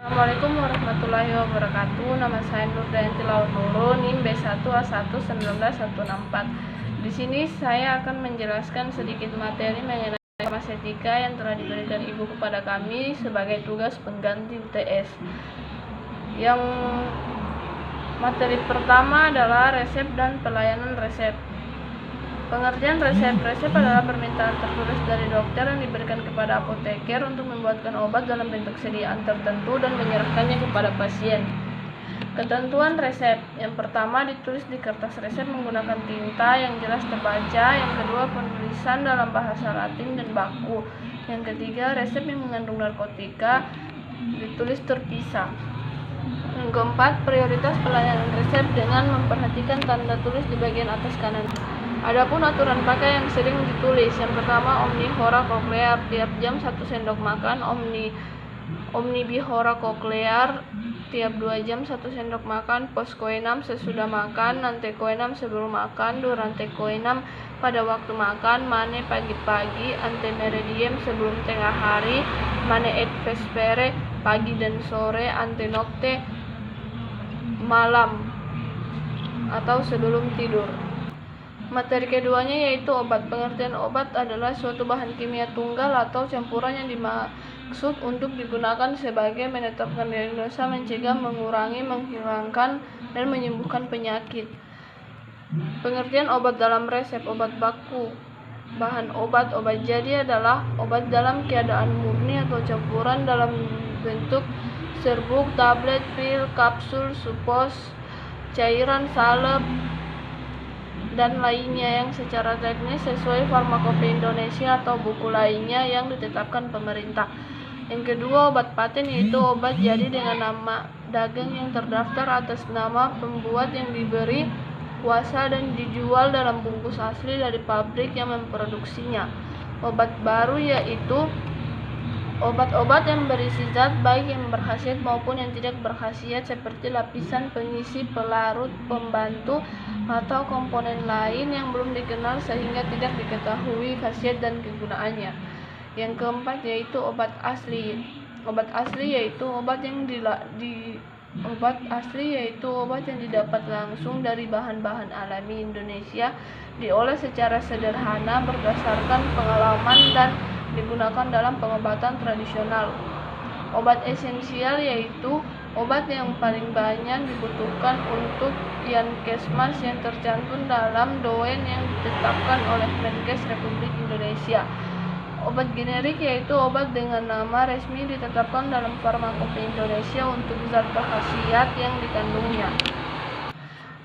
Assalamualaikum warahmatullahi wabarakatuh. Nama saya Nurdayanti Laut Nurul, NIM B1A11914. Di sini saya akan menjelaskan sedikit materi mengenai farmasetika yang telah diberikan Ibu kepada kami sebagai tugas pengganti UTS. Yang materi pertama adalah resep dan pelayanan resep. Pengertian resep. Resep adalah permintaan tertulis dari dokter yang diberikan kepada apoteker untuk membuatkan obat dalam bentuk sediaan tertentu dan menyerahkannya kepada pasien. Ketentuan resep. Yang pertama, ditulis di kertas resep menggunakan tinta yang jelas terbaca. Yang kedua, penulisan dalam bahasa Latin dan baku. Yang ketiga, resep yang mengandung narkotika ditulis terpisah. Yang keempat, prioritas pelayanan resep dengan memperhatikan tanda tulis di bagian atas kanan. Adapun aturan pakai yang sering ditulis, yang pertama omnivora koklear, tiap jam 1 sendok makan, omnivora koklear, tiap 2 jam 1 sendok makan, postkoenam sesudah makan, antekoenam sebelum makan, durantekoenam pada waktu makan, mane pagi-pagi, antemeridiem sebelum tengah hari, mane et vespere pagi dan sore, antenocte malam atau sebelum tidur. Materi keduanya yaitu obat. Pengertian obat adalah suatu bahan kimia tunggal atau campuran yang dimaksud untuk digunakan sebagai menetapkan diagnosa, mencegah, mengurangi, menghilangkan, dan menyembuhkan penyakit. Pengertian obat dalam resep. Obat baku. Bahan obat. Obat jadi adalah obat dalam keadaan murni atau campuran dalam bentuk serbuk, tablet, pil, kapsul, supos, cairan, salep, dan lainnya yang secara teknis sesuai Farmakope Indonesia atau buku lainnya yang ditetapkan pemerintah. Yang kedua, obat paten yaitu obat jadi dengan nama dagang yang terdaftar atas nama pembuat yang diberi kuasa dan dijual dalam bungkus asli dari pabrik yang memproduksinya. Obat baru yaitu obat-obat yang berisi zat baik yang berkhasiat maupun yang tidak berkhasiat seperti lapisan, pengisi, pelarut, pembantu, atau komponen lain yang belum dikenal sehingga tidak diketahui khasiat dan kegunaannya. Yang keempat yaitu obat asli. Obat asli yaitu obat yang didapat langsung dari bahan-bahan alami Indonesia, diolah secara sederhana berdasarkan pengalaman dan digunakan dalam pengobatan tradisional. Obat esensial yaitu obat yang paling banyak dibutuhkan untuk Yankesmas yang tercantum dalam Doen yang ditetapkan oleh Menkes Republik Indonesia. Obat generik yaitu obat dengan nama resmi ditetapkan dalam Farmakope Indonesia untuk zat berkhasiat yang dikandungnya.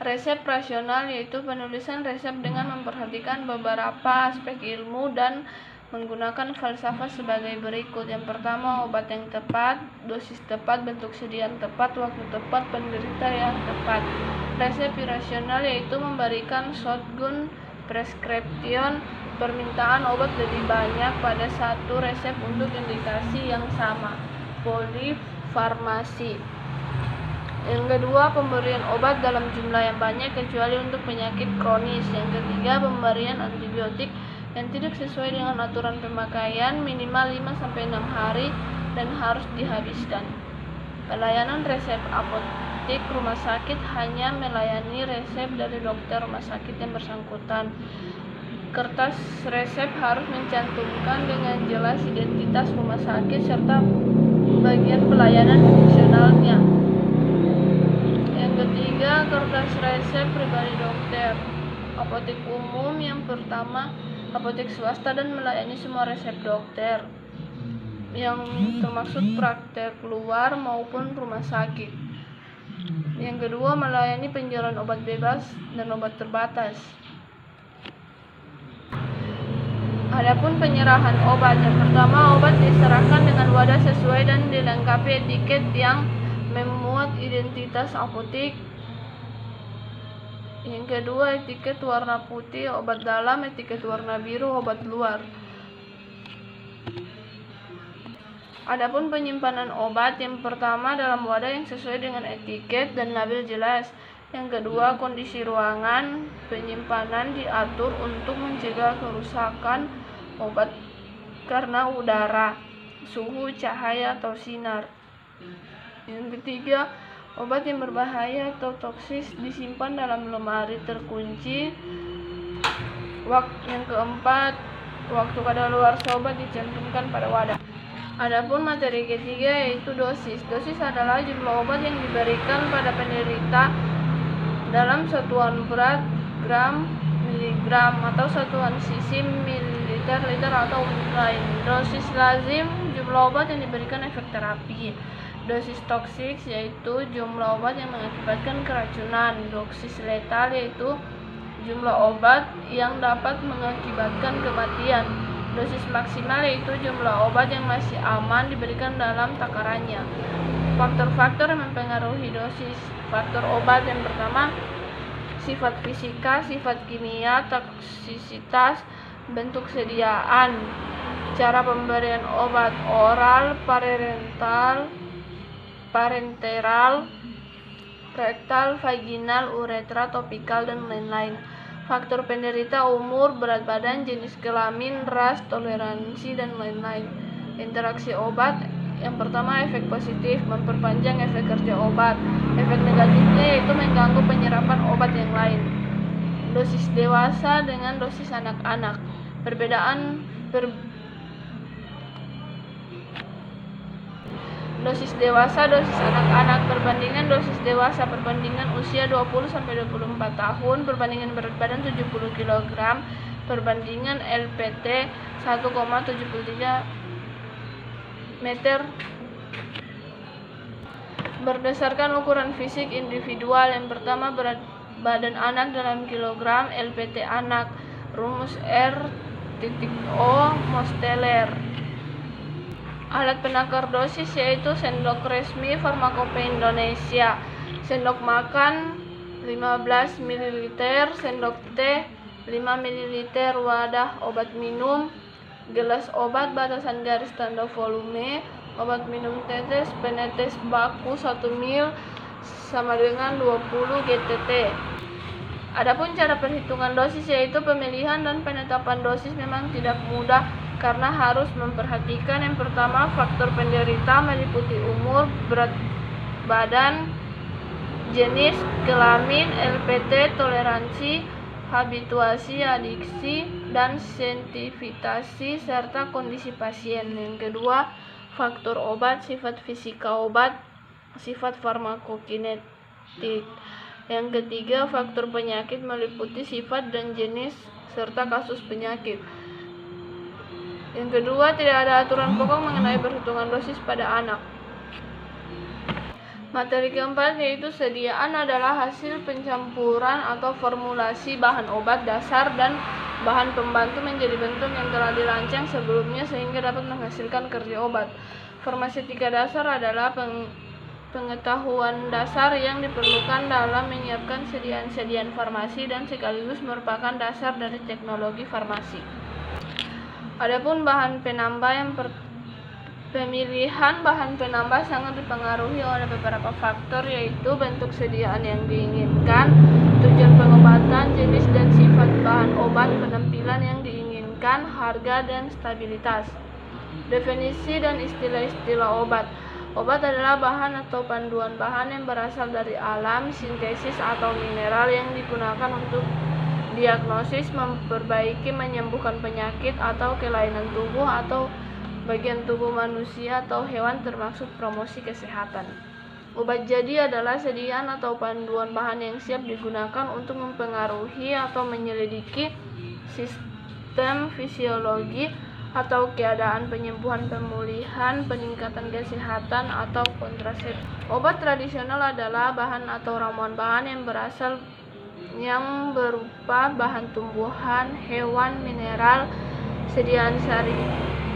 Resep rasional yaitu penulisan resep dengan memperhatikan beberapa aspek ilmu dan menggunakan falsafah sebagai berikut. Yang pertama, obat yang tepat, dosis tepat, bentuk sediaan tepat, waktu tepat, penderita yang tepat. Resep irasional yaitu memberikan shotgun prescription, permintaan obat lebih banyak pada satu resep untuk indikasi yang sama, polifarmasi. Yang kedua, pemberian obat dalam jumlah yang banyak kecuali untuk penyakit kronis. Yang ketiga, pemberian antibiotik yang tidak sesuai dengan aturan pemakaian minimal 5-6 hari dan harus dihabiskan. Pelayanan resep. Apotek rumah sakit hanya melayani resep dari dokter rumah sakit yang bersangkutan. Kertas resep harus mencantumkan dengan jelas identitas rumah sakit serta bagian pelayanan fungsionalnya. Yang ketiga, kertas resep pribadi dokter. Apotek umum yang pertama, apotek swasta dan melayani semua resep dokter yang termaksud praktek luar maupun rumah sakit. Yang kedua, melayani penjualan obat bebas dan obat terbatas. Adapun penyerahan obat, yang pertama, obat diserahkan dengan wadah sesuai dan dilengkapi etiket yang memuat identitas apotek. Yang kedua, etiket warna putih obat dalam, etiket warna biru obat luar. Adapun penyimpanan obat, yang pertama dalam wadah yang sesuai dengan etiket dan label jelas. Yang kedua, kondisi ruangan penyimpanan diatur untuk mencegah kerusakan obat karena udara, suhu, cahaya, atau sinar. Yang ketiga, obat yang berbahaya atau toksis disimpan dalam lemari terkunci. Yang keempat, waktu kadaluarsa obat dicantumkan pada wadah. Adapun materi ketiga yaitu dosis. Dosis adalah jumlah obat yang diberikan pada penderita dalam satuan berat gram, miligram, atau satuan sisi mililiter, liter, atau unit lain. Dosis lazim, jumlah obat yang diberikan efek terapi. Dosis toksik yaitu jumlah obat yang mengakibatkan keracunan. Dosis letal yaitu jumlah obat yang dapat mengakibatkan kematian. Dosis maksimal yaitu jumlah obat yang masih aman diberikan dalam takarannya. Faktor-faktor yang mempengaruhi dosis. Faktor obat yang pertama, sifat fisika, sifat kimia, toksisitas, bentuk sediaan, cara pemberian obat oral, parenteral, rektal, vaginal, uretra, topikal, dan lain-lain. Faktor penderita, umur, berat badan, jenis kelamin, ras, toleransi, dan lain-lain. Interaksi obat, yang pertama efek positif, memperpanjang efek kerja obat. Efek negatifnya yaitu mengganggu penyerapan obat yang lain. Dosis dewasa dengan dosis anak-anak. Dosis dewasa, dosis anak-anak, perbandingan dosis dewasa, perbandingan usia 20-24 tahun, perbandingan berat badan 70 kg, perbandingan LPT 1,73 meter. Berdasarkan ukuran fisik individual, yang pertama berat badan anak dalam kilogram, LPT anak, rumus R.O. Mosteller. Alat penakar dosis yaitu sendok resmi Farmakope Indonesia, sendok makan 15 ml, sendok teh 5 ml, wadah obat minum, gelas obat batasan garis tanda volume, obat minum tetes, penetes baku 1 ml sama dengan 20 GTT. Adapun cara perhitungan dosis yaitu pemilihan dan penetapan dosis memang tidak mudah karena harus memperhatikan yang pertama faktor penderita meliputi umur, berat badan, jenis kelamin, LPT, toleransi, habituasi, adiksi, dan sensitivitas serta kondisi pasien. Yang kedua, faktor obat, sifat fisika obat, sifat farmakokinetik. Yang ketiga, faktor penyakit meliputi sifat dan jenis serta kasus penyakit. Yang kedua, tidak ada aturan pokok mengenai perhitungan dosis pada anak. Materi keempat yaitu sediaan adalah hasil pencampuran atau formulasi bahan obat dasar dan bahan pembantu menjadi bentuk yang telah dirancang sebelumnya sehingga dapat menghasilkan kerja obat. Farmaseutika dasar adalah pengetahuan dasar yang diperlukan dalam menyiapkan sediaan farmasi dan sekaligus merupakan dasar dari teknologi farmasi. Adapun bahan penambah, pemilihan bahan penambah sangat dipengaruhi oleh beberapa faktor yaitu bentuk sediaan yang diinginkan, tujuan pengobatan, jenis dan sifat bahan obat, penampilan yang diinginkan, harga dan stabilitas. Definisi dan istilah-istilah obat. Obat adalah bahan atau panduan bahan yang berasal dari alam, sintesis atau mineral yang digunakan untuk diagnosis, memperbaiki, menyembuhkan penyakit atau kelainan tubuh atau bagian tubuh manusia atau hewan termasuk promosi kesehatan. Obat jadi adalah sediaan atau panduan bahan yang siap digunakan untuk mempengaruhi atau menyelidiki sistem fisiologi atau keadaan penyembuhan, pemulihan, peningkatan kesehatan atau kontrasepsi. Obat tradisional adalah bahan atau ramuan bahan yang berupa bahan tumbuhan, hewan, mineral, sediaan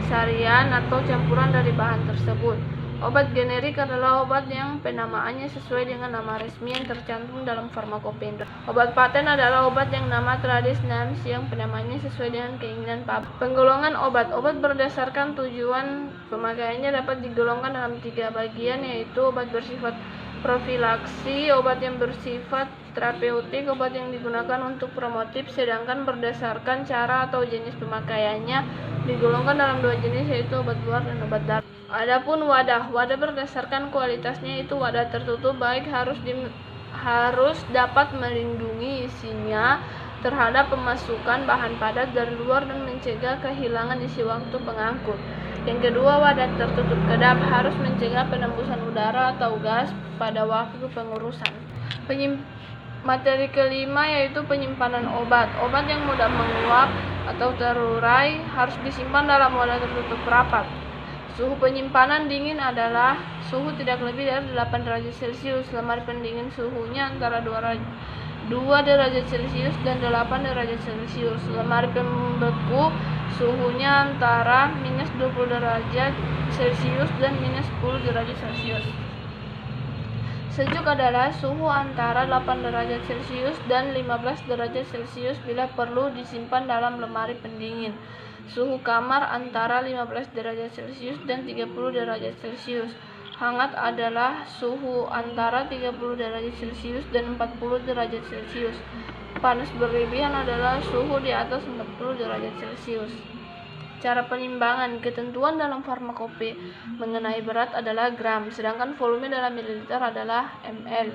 sarian atau campuran dari bahan tersebut. Obat generik adalah obat yang penamaannya sesuai dengan nama resmi yang tercantum dalam Farmakope Indonesia. Obat paten adalah obat yang nama tradis NAMS yang penamaannya sesuai dengan keinginan pabrik. Penggolongan obat. Obat berdasarkan tujuan pemakaiannya dapat digolongkan dalam 3 bagian yaitu obat bersifat profilaksi, obat yang bersifat terapeutik, obat yang digunakan untuk promotif, sedangkan berdasarkan cara atau jenis pemakaiannya digolongkan dalam 2 jenis yaitu obat luar dan obat dalam. Adapun wadah berdasarkan kualitasnya itu wadah tertutup baik harus dapat melindungi isinya terhadap pemasukan bahan padat dari luar dan mencegah kehilangan isi waktu pengangkut. Yang kedua, wadah tertutup kedap harus mencegah penembusan udara atau gas pada waktu pengurusan. Materi kelima yaitu penyimpanan obat. Obat yang mudah menguap atau terurai harus disimpan dalam wadah tertutup rapat. Suhu penyimpanan dingin adalah suhu tidak lebih dari 8 derajat Celcius. Lemari pendingin suhunya antara 2 derajat Celcius dan 8 derajat Celcius. Lemari pembeku suhunya antara minus 20 derajat Celcius dan minus 10 derajat Celcius. Sejuk adalah suhu antara 8 derajat Celcius dan 15 derajat Celcius bila perlu disimpan dalam lemari pendingin. Suhu kamar antara 15 derajat Celcius dan 30 derajat Celcius. Hangat adalah suhu antara 30 derajat Celcius dan 40 derajat Celcius. Panas berlebihan adalah suhu di atas 40 derajat Celcius. Cara penimbangan ketentuan dalam farmakope mengenai berat adalah gram, sedangkan volume dalam mililiter adalah ml.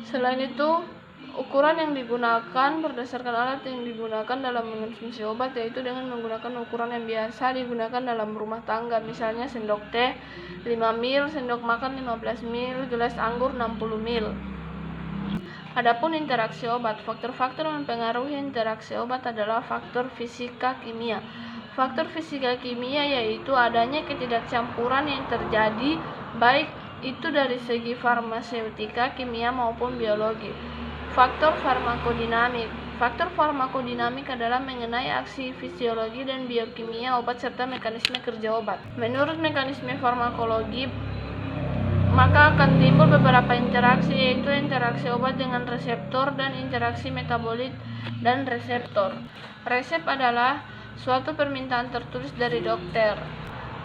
Selain itu, ukuran yang digunakan berdasarkan alat yang digunakan dalam mengonsumsi obat, yaitu dengan menggunakan ukuran yang biasa digunakan dalam rumah tangga, misalnya sendok teh 5 ml, sendok makan 15 ml, gelas anggur 60 ml. Adapun interaksi obat, faktor-faktor yang mempengaruhi interaksi obat adalah faktor fisika kimia. Faktor fisika kimia yaitu adanya ketidakcampuran yang terjadi baik itu dari segi farmaseutika, kimia maupun biologi. Faktor farmakodinamik. Faktor farmakodinamik adalah mengenai aksi fisiologi dan biokimia obat serta mekanisme kerja obat. Menurut mekanisme farmakologi, maka akan timbul beberapa interaksi, yaitu interaksi obat dengan reseptor dan interaksi metabolit dan reseptor. Resep adalah suatu permintaan tertulis dari dokter.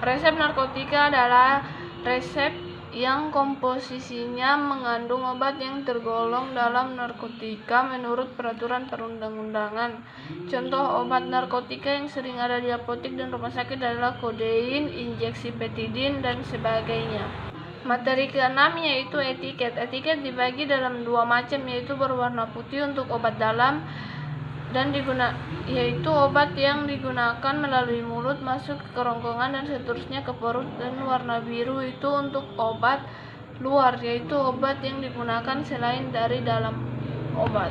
Resep narkotika adalah resep yang komposisinya mengandung obat yang tergolong dalam narkotika menurut peraturan perundang-undangan. Contoh obat narkotika yang sering ada di apotek dan rumah sakit adalah kodein, injeksi petidin, dan sebagainya. Materi keenam yaitu etiket. Etiket dibagi dalam dua macam, yaitu berwarna putih untuk obat dalam dan yaitu obat yang digunakan melalui mulut masuk ke kerongkongan dan seterusnya ke perut, dan warna biru itu untuk obat luar, yaitu obat yang digunakan selain dari dalam obat.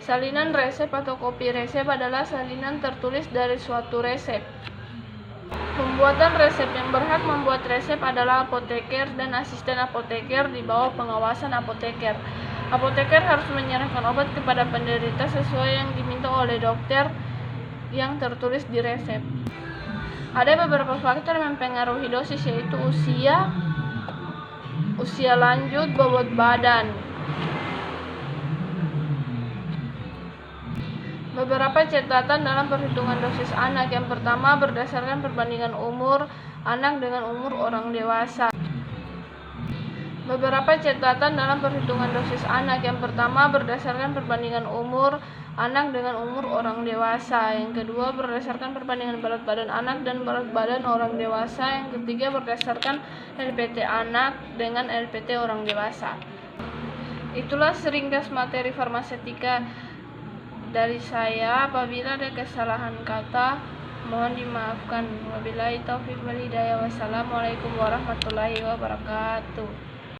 Salinan resep atau kopi resep adalah salinan tertulis dari suatu resep. Pembuatan resep yang berhak membuat resep adalah apoteker dan asisten apoteker di bawah pengawasan apoteker. Apoteker harus menyerahkan obat kepada penderita sesuai yang diminta oleh dokter yang tertulis di resep. Ada beberapa faktor yang mempengaruhi dosis, yaitu usia lanjut, bobot badan. Beberapa catatan dalam perhitungan dosis anak. Yang pertama, berdasarkan perbandingan umur anak dengan umur orang dewasa. Beberapa catatan dalam perhitungan dosis anak. Yang pertama, berdasarkan perbandingan umur anak dengan umur orang dewasa. Yang kedua, berdasarkan perbandingan berat badan anak dan berat badan orang dewasa. Yang ketiga, berdasarkan LPT anak dengan LPT orang dewasa. Itulah seringkas materi farmaseutika dari saya. Apabila ada kesalahan kata, mohon dimaafkan. Wabillahi taufiq wal hidayah. Wassalamualaikum warahmatullahi wabarakatuh.